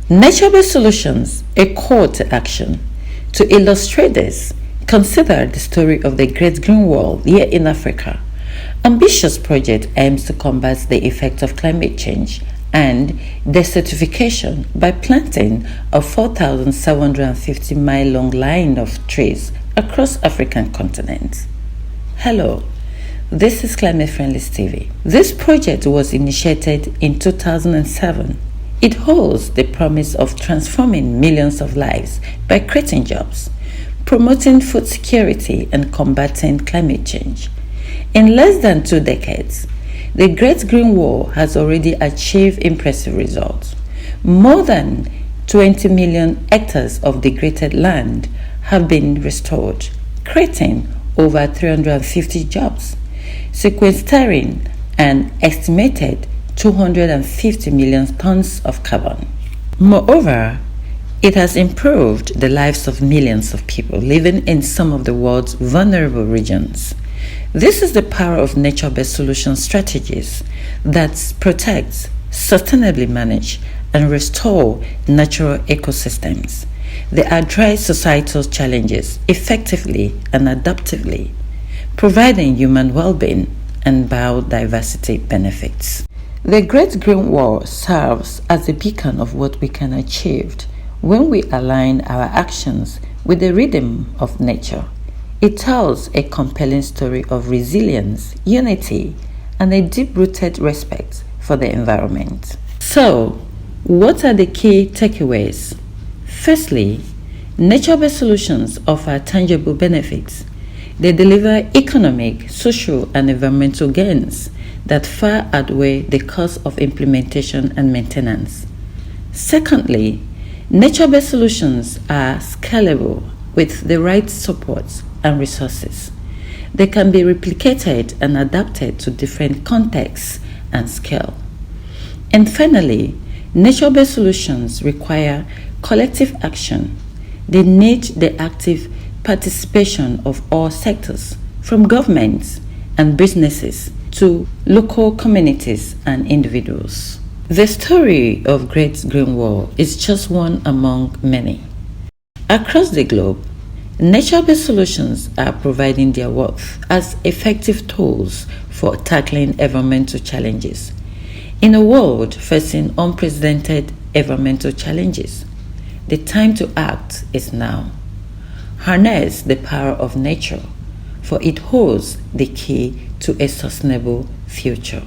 Nature-based solutions, a call to action. To illustrate this, consider the story of the Great Green Wall here in Africa. Ambitious project aims to combat the effects of climate change and desertification by planting a 4,750-mile-long line of trees across African continent. Hello, this is Climate Friendly TV. This project was initiated in 2007. It holds the promise of transforming millions of lives by creating jobs, promoting food security, and combating climate change. In less than 2 decades, the Great Green Wall has already achieved impressive results. More than 20 million hectares of degraded land have been restored, creating over 350 jobs, sequestering an estimated 250 million tons of carbon. Moreover, it has improved the lives of millions of people living in some of the world's vulnerable regions. This is the power of nature-based solution strategies that protect, sustainably manage, and restore natural ecosystems. They address societal challenges effectively and adaptively, providing human well-being and biodiversity benefits. The Great Green Wall serves as a beacon of what we can achieve when we align our actions with the rhythm of nature. It tells a compelling story of resilience, unity, and a deep-rooted respect for the environment. So, what are the key takeaways? Firstly, nature-based solutions offer tangible benefits. They deliver economic, social, and environmental gains that far outweigh the cost of implementation and maintenance. Secondly, nature-based solutions are scalable with the right support and resources. They can be replicated and adapted to different contexts and scale. And finally, nature-based solutions require collective action. They need the active participation of all sectors, from governments and businesses to local communities and individuals. The story of Great Green Wall is just one among many. Across the globe, nature-based solutions are providing their worth as effective tools for tackling environmental challenges. In a world facing unprecedented environmental challenges, the time to act is now. Harness the power of nature, for it holds the key to a sustainable future.